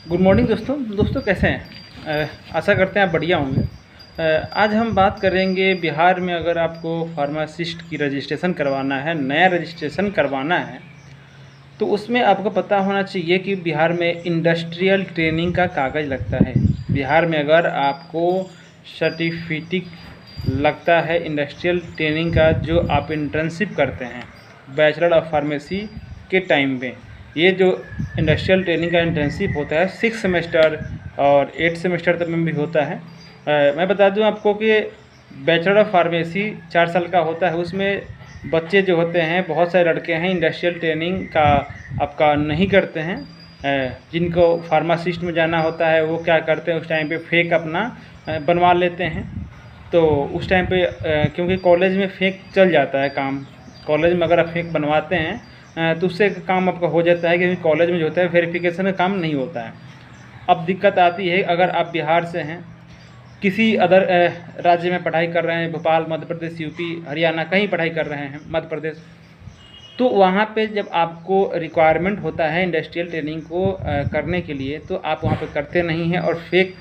Good morning दोस्तों कैसे हैं। आशा करते हैं आप बढ़िया होंगे। आज हम बात करेंगे बिहार में अगर आपको फार्मासिस्ट की रजिस्ट्रेशन करवाना है, नया रजिस्ट्रेशन करवाना है, तो उसमें आपको पता होना चाहिए कि बिहार में इंडस्ट्रियल ट्रेनिंग का कागज़ लगता है। बिहार में अगर आपको सर्टिफिकेट लगता है इंडस्ट्रियल ट्रेनिंग का, जो आप इंटर्नशिप करते हैं बैचलर ऑफ फार्मेसी के टाइम पे, ये जो इंडस्ट्रियल ट्रेनिंग का इंटर्नशिप होता है 6 सेमेस्टर और 8 सेमेस्टर तक में भी होता है। मैं बता दूं आपको कि बैचलर ऑफ फार्मेसी 4 साल का होता है। उसमें बच्चे जो होते हैं, बहुत सारे लड़के हैं इंडस्ट्रियल ट्रेनिंग का आपका नहीं करते हैं। जिनको फार्मासिस्ट में जाना होता है वो क्या करते हैं, उस टाइम पे फेक अपना बनवा लेते हैं। तो उस टाइम पे क्योंकि कॉलेज में फेक चल जाता है काम, कॉलेज में अगर आप फेक बनवाते हैं तो उससे काम आपका हो जाता है, क्योंकि कॉलेज में जो होता है वेरिफिकेशन का काम नहीं होता है। अब दिक्कत आती है अगर आप बिहार से हैं, किसी अदर राज्य में पढ़ाई कर रहे हैं, भोपाल, मध्य प्रदेश, यूपी, हरियाणा, कहीं पढ़ाई कर रहे हैं, मध्य प्रदेश, तो वहाँ पे जब आपको रिक्वायरमेंट होता है इंडस्ट्रियल ट्रेनिंग को करने के लिए, तो आप वहाँ पे करते नहीं हैं और फेक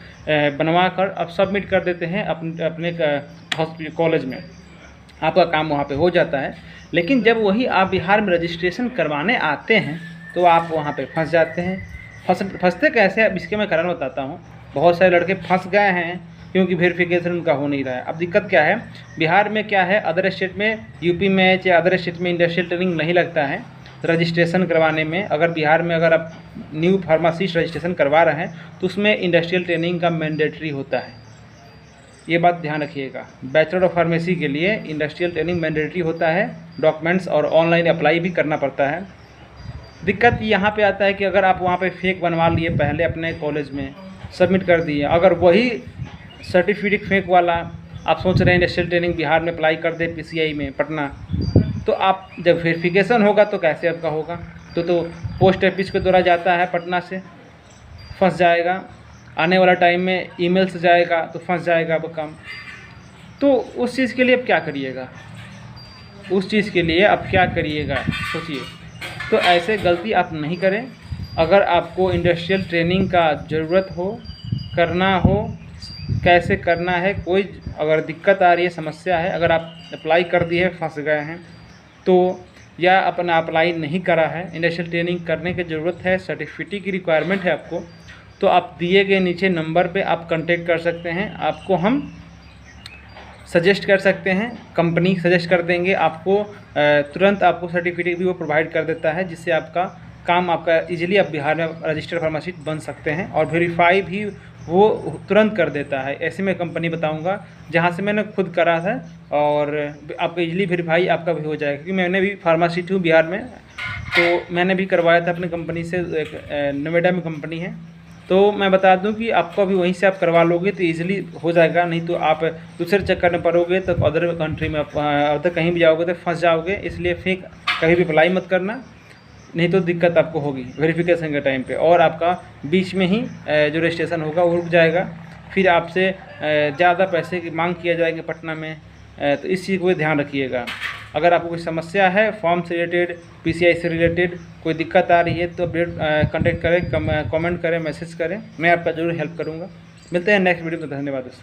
बनवा कर आप सबमिट कर देते हैं अपने कॉलेज में। आपका काम वहाँ पे हो जाता है। लेकिन जब वही आप बिहार में रजिस्ट्रेशन करवाने आते हैं तो आप वहाँ पे फंस जाते हैं। फंसते कैसे, अब इसके मैं कारण बताता हूँ। बहुत सारे लड़के फंस गए हैं क्योंकि वेरिफिकेशन उनका हो नहीं रहा है। अब दिक्कत क्या है, बिहार में क्या है, अदर स्टेट में, यूपी में या अदर स्टेट में इंडस्ट्रियल ट्रेनिंग नहीं लगता है रजिस्ट्रेशन करवाने में। अगर बिहार में अगर आप न्यू फार्मासिस्ट रजिस्ट्रेशन करवा रहे हैं तो उसमें इंडस्ट्रियल ट्रेनिंग का मैंडेटरी होता है। ये बात ध्यान रखिएगा, बैचलर ऑफ फार्मेसी के लिए इंडस्ट्रियल ट्रेनिंग मैंडेटरी होता है। डॉक्यूमेंट्स और ऑनलाइन अप्लाई भी करना पड़ता है। दिक्कत यहाँ पे आता है कि अगर आप वहाँ पे फेक बनवा लिए, पहले अपने कॉलेज में सबमिट कर दिए, अगर वही सर्टिफिकेट फेक वाला आप सोच रहे हैं इंडस्ट्रियल ट्रेनिंग बिहार में अप्लाई कर दे पीसीआई में पटना, तो आप जब वेरिफिकेशन होगा तो कैसे आपका होगा। तो पोस्ट ऑफिस के द्वारा जाता है पटना से, फंस जाएगा। आने वाला टाइम में ईमेल से जाएगा तो फंस जाएगा आपका काम। तो उस चीज़ के लिए आप क्या करिएगा, सोचिए। तो ऐसे गलती आप नहीं करें। अगर आपको इंडस्ट्रियल ट्रेनिंग का ज़रूरत हो, करना हो, कैसे करना है, कोई अगर दिक्कत आ रही है, समस्या है, अगर आप अप्लाई कर दिए फंस गए हैं तो, या अपना अप्लाई नहीं करा है, इंडस्ट्रियल ट्रेनिंग करने की ज़रूरत है, सर्टिफिकेट की रिक्वायरमेंट है आपको, तो आप दिए गए नीचे नंबर पे आप कांटेक्ट कर सकते हैं। आपको हम सजेस्ट कर सकते हैं, कंपनी सजेस्ट कर देंगे आपको, तुरंत आपको सर्टिफिकेट भी वो प्रोवाइड कर देता है, जिससे आपका काम आपका इजीली आप बिहार में रजिस्टर्ड फार्मासिस्ट बन सकते हैं। और वेरीफाई भी वो तुरंत कर देता है। ऐसे में कंपनी बताऊंगा जहाँ से मैंने खुद करा था, और आपका इजीली वेरीफाई आपका भी हो जाएगा। क्योंकि मैंने भी फार्मासिस्ट हूँ बिहार में, तो मैंने भी करवाया था अपनी कंपनी से, एक नोएडा में कंपनी है। तो मैं बता दूं कि आपको भी वहीं से आप करवा लोगे तो इजीली हो जाएगा। नहीं तो आप दूसरे चक्कर में पड़ोगे तो अदर कंट्री में अदर कहीं भी जाओगे तो फंस जाओगे। इसलिए फेक कहीं भी अप्लाई मत करना, नहीं तो दिक्कत आपको होगी वेरिफिकेशन के टाइम पे, और आपका बीच में ही जो रजिस्ट्रेशन होगा वो रुक जाएगा। फिर आपसे ज़्यादा पैसे की मांग किया जाएगा पटना में। तो इस चीज़ को ध्यान रखिएगा। अगर आपको कोई समस्या है फॉर्म से रिलेटेड, पीसीआई से रिलेटेड कोई दिक्कत आ रही है तो कांटेक्ट करें, कमेंट करें, मैसेज करें, मैं आपका ज़रूर हेल्प करूँगा। मिलते हैं नेक्स्ट वीडियो में। धन्यवाद दोस्तों।